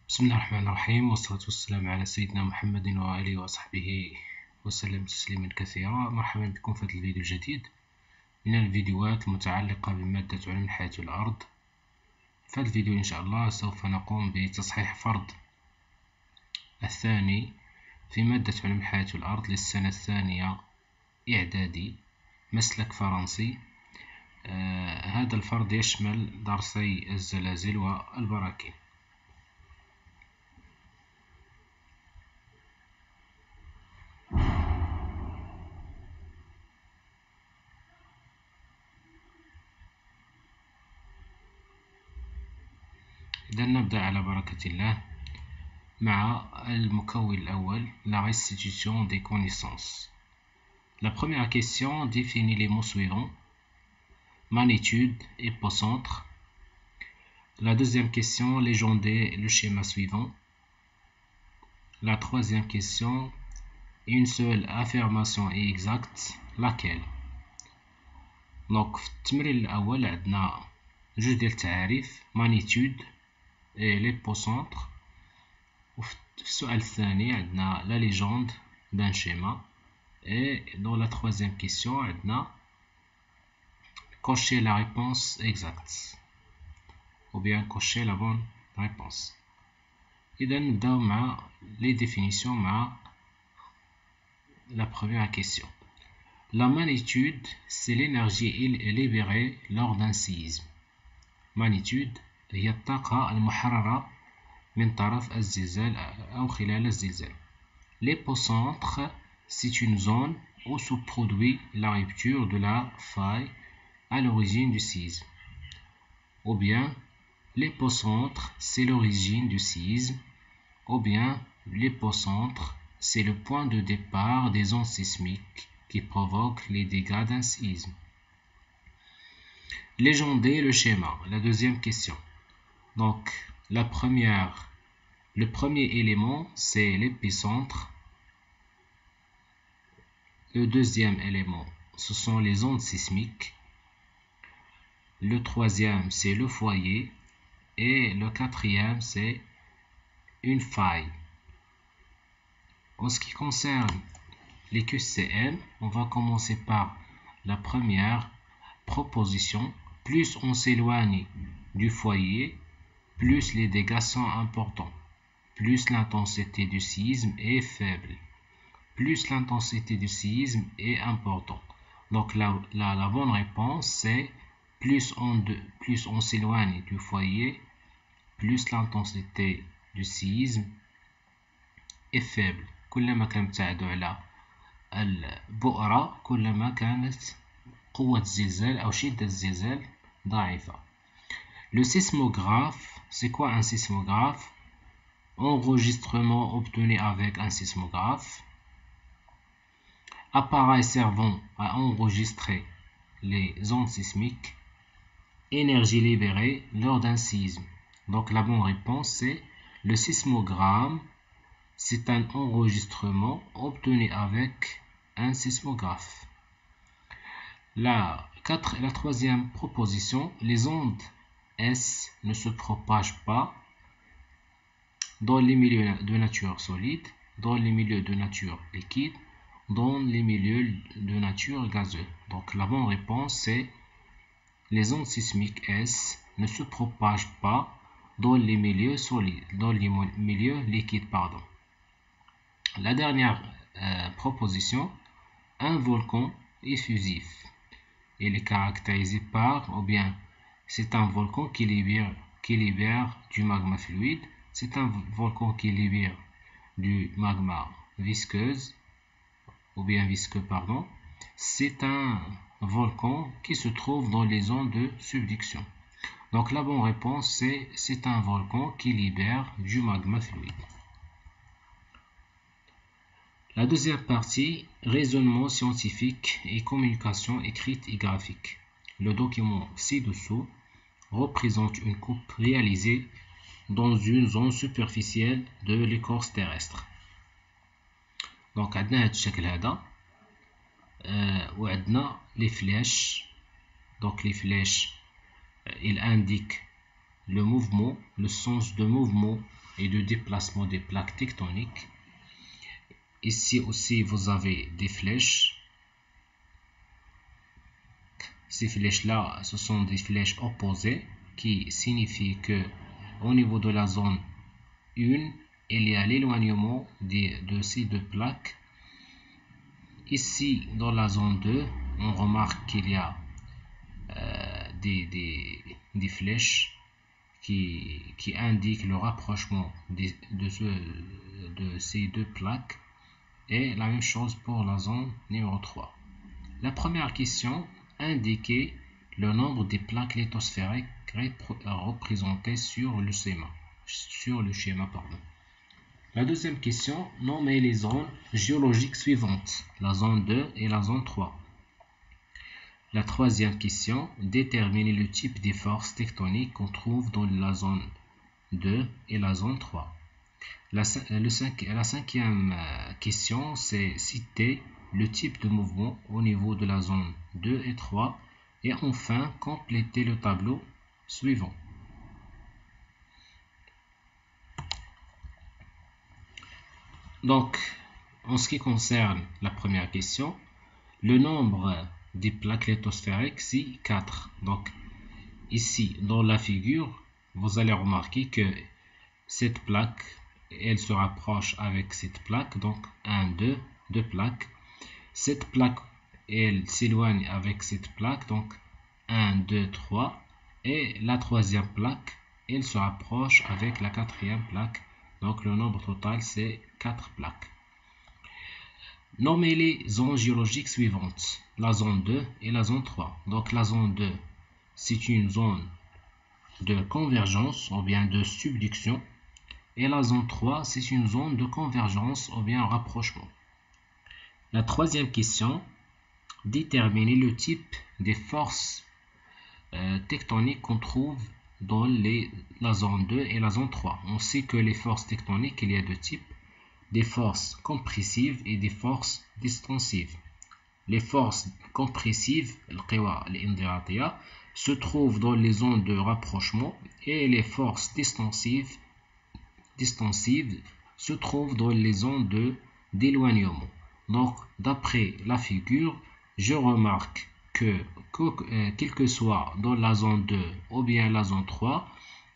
بسم الله الرحمن الرحيم، والصلاة والسلام على سيدنا محمد وآله وصحبه وسلم تسليما كثيرا. مرحبا بكم في هذا الفيديو الجديد من الفيديوهات المتعلقة بمادة علم الحياة والأرض. في هذا الفيديو إن شاء الله سوف نقوم بتصحيح فرض الثاني في مادة علم الحياة والأرض للسنة الثانية إعدادي مسلك فرنسي. هذا الفرض يشمل درسي الزلازل والبراكين. إذا نبدأ على بركة الله مع المكون الأول, la restitution des connaissances. La première question définit les mots suivants: magnitude, épocentre. La deuxième question, légender le schéma suivant. La troisième question, une seule affirmation est exacte, laquelle? Donc في التمرين الأول عندنا جوج ديال التعاريف, magnitude et l'épocentre. وفي السؤال الثاني عندنا la légende d'un schéma. Et dans la troisième question عندنا cocher la réponse exacte ou bien cocher la bonne réponse. إذا نبداو مع les définitions مع la première question. La magnitude, c'est l'énergie libérée lors d'un séisme. magnitude هي الطاقة المحررة من طرف الزلزال أو خلال الزلزال. L'épocentre, c'est une zone où se produit la rupture de la faille à l'origine du séisme. Ou bien, l'épocentre, c'est l'origine du séisme. Ou bien, l'épocentre, c'est le point de départ des ondes sismiques qui provoquent les dégâts d'un séisme. Légender le schéma, la deuxième question. Donc, le premier élément, c'est l'épicentre. Le deuxième élément, ce sont les ondes sismiques. Le troisième, c'est le foyer. Et le quatrième, c'est une faille. En ce qui concerne les QCM, on va commencer par la première proposition. Plus on s'éloigne du foyer, plus les dégâts sont importants. Plus l'intensité du séisme est faible. Plus l'intensité du séisme est importante. Donc la bonne réponse c'est plus on s'éloigne du foyer, plus l'intensité du séisme est faible. كلما كان ابتعدوا على البؤرة كلما كانت قوة الزلزال أو شدة الزلزال ضعيفة. Le sismographe, c'est quoi un sismographe? Enregistrement obtenu avec un sismographe. Appareil servant à enregistrer les ondes sismiques. Énergie libérée lors d'un séisme. Donc la bonne réponse c'est le sismogramme. C'est un enregistrement obtenu avec un sismographe. La troisième proposition, les ondes S ne se propagent pas dans les milieux de nature solide, dans les milieux de nature liquide, dans les milieux de nature gazeuse. Donc la bonne réponse c'est les ondes sismiques S ne se propagent pas dans les milieux solides, dans les milieux liquides, pardon. La dernière proposition, un volcan effusif. Il est caractérisé par, ou bien c'est un volcan qui libère du magma fluide, c'est un volcan qui libère du magma visqueux, ou bien visqueux, pardon. C'est un volcan qui se trouve dans les zones de subduction. Donc la bonne réponse c'est un volcan qui libère du magma fluide. La deuxième partie, raisonnement scientifique et communication écrite et graphique. Le document ci-dessous représente une coupe réalisée dans une zone superficielle de l'écorce terrestre. Donc عندنا هذا الشكل هذا وعندنا les flèches. Donc les flèches, il indique le mouvement, le sens de mouvement et de déplacement des plaques tectoniques. Ici aussi, vous avez des flèches. Ces flèches-là, ce sont des flèches opposées qui signifient que au niveau de la zone 1, il y a l'éloignement de ces deux plaques. Ici, dans la zone 2, on remarque qu'il y a des flèches qui indiquent le rapprochement de ces deux plaques. Et la même chose pour la zone numéro 3. La première question indiquait le nombre des plaques lithosphériques représentées sur le schéma. La deuxième question, nommez les zones géologiques suivantes, la zone 2 et la zone 3. La troisième question, déterminez le type des forces tectoniques qu'on trouve dans la zone 2 et la zone 3. La cinquième question, c'est citer le type de mouvement au niveau de la zone 2 et 3. Et enfin, compléter le tableau suivant. Donc, en ce qui concerne la première question, le nombre des plaques lithosphériques, c'est 4. Donc, ici, dans la figure, vous allez remarquer que cette plaque, elle se rapproche avec cette plaque, donc 1, 2 plaques. Cette plaque, elle s'éloigne avec cette plaque, donc 1, 2, 3. Et la troisième plaque, elle se rapproche avec la quatrième plaque. Donc le nombre total, c'est 4 plaques. Nommez les zones géologiques suivantes, la zone 2 et la zone 3. Donc la zone 2, c'est une zone de convergence ou bien de subduction. Et la zone 3, c'est une zone de convergence ou bien rapprochement. La troisième question, déterminer le type des forces tectoniques qu'on trouve dans la zone 2 et la zone 3. On sait que les forces tectoniques, il y a deux types, des forces compressives et des forces distensives. Les forces compressives, se trouvent dans les zones de rapprochement et les forces distensives se trouvent dans les zones d'éloignement. Donc, d'après la figure, je remarque que quel que soit dans la zone 2 ou bien la zone 3,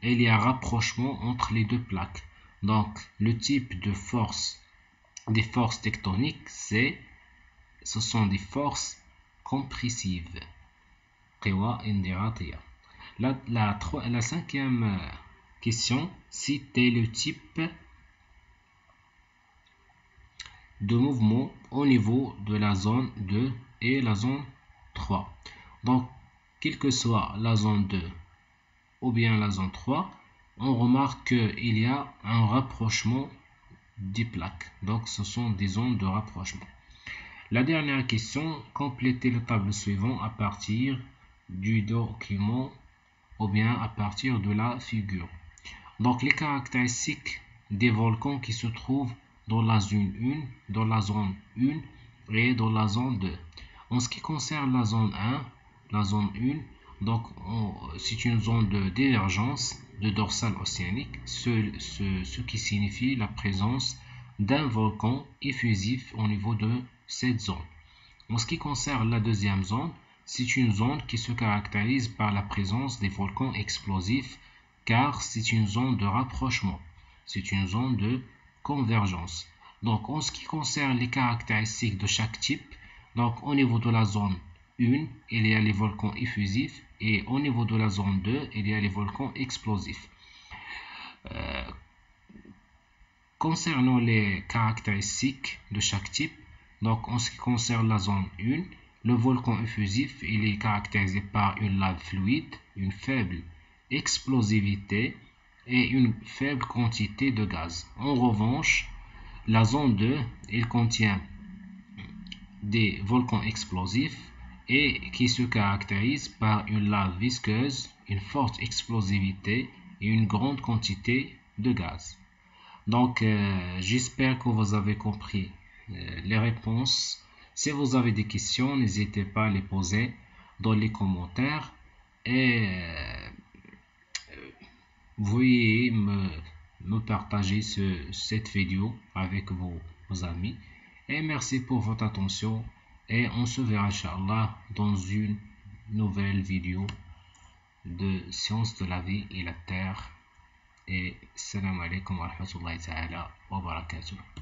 il y a un rapprochement entre les deux plaques. Donc, le type de force des forces tectoniques, ce sont des forces compressives. La cinquième question, citez le type de mouvement au niveau de la zone 2 et la zone 3. Donc, quelle que soit la zone 2 ou bien la zone 3, on remarque qu'il y a un rapprochement des plaques. Donc, ce sont des zones de rapprochement. La dernière question, complétez le tableau suivant à partir du document ou bien à partir de la figure. Donc, les caractéristiques des volcans qui se trouvent dans la zone 1 et dans la zone 2. En ce qui concerne la zone 1, donc c'est une zone de divergence de dorsale océanique, ce qui signifie la présence d'un volcan effusif au niveau de cette zone. En ce qui concerne la deuxième zone, c'est une zone qui se caractérise par la présence des volcans explosifs car c'est une zone de rapprochement, c'est une zone de convergence. Donc en ce qui concerne les caractéristiques de chaque type, donc au niveau de la zone 1, il y a les volcans effusifs et au niveau de la zone 2, il y a les volcans explosifs. Concernant les caractéristiques de chaque type, donc en ce qui concerne la zone 1, le volcan effusif il est caractérisé par une lave fluide, une faible explosivité et une faible quantité de gaz. En revanche, la zone 2, il contient des volcans explosifs et qui se caractérisent par une lave visqueuse, une forte explosivité et une grande quantité de gaz. Donc, j'espère que vous avez compris les réponses. Si vous avez des questions, n'hésitez pas à les poser dans les commentaires et veuillez me partager cette vidéo avec vos amis. Et merci pour votre attention. Et on se verra, Inch'Allah, dans une nouvelle vidéo de sciences de la vie et la terre. Et salam alaikum wa rahmatullahi ta'ala wa barakatuh.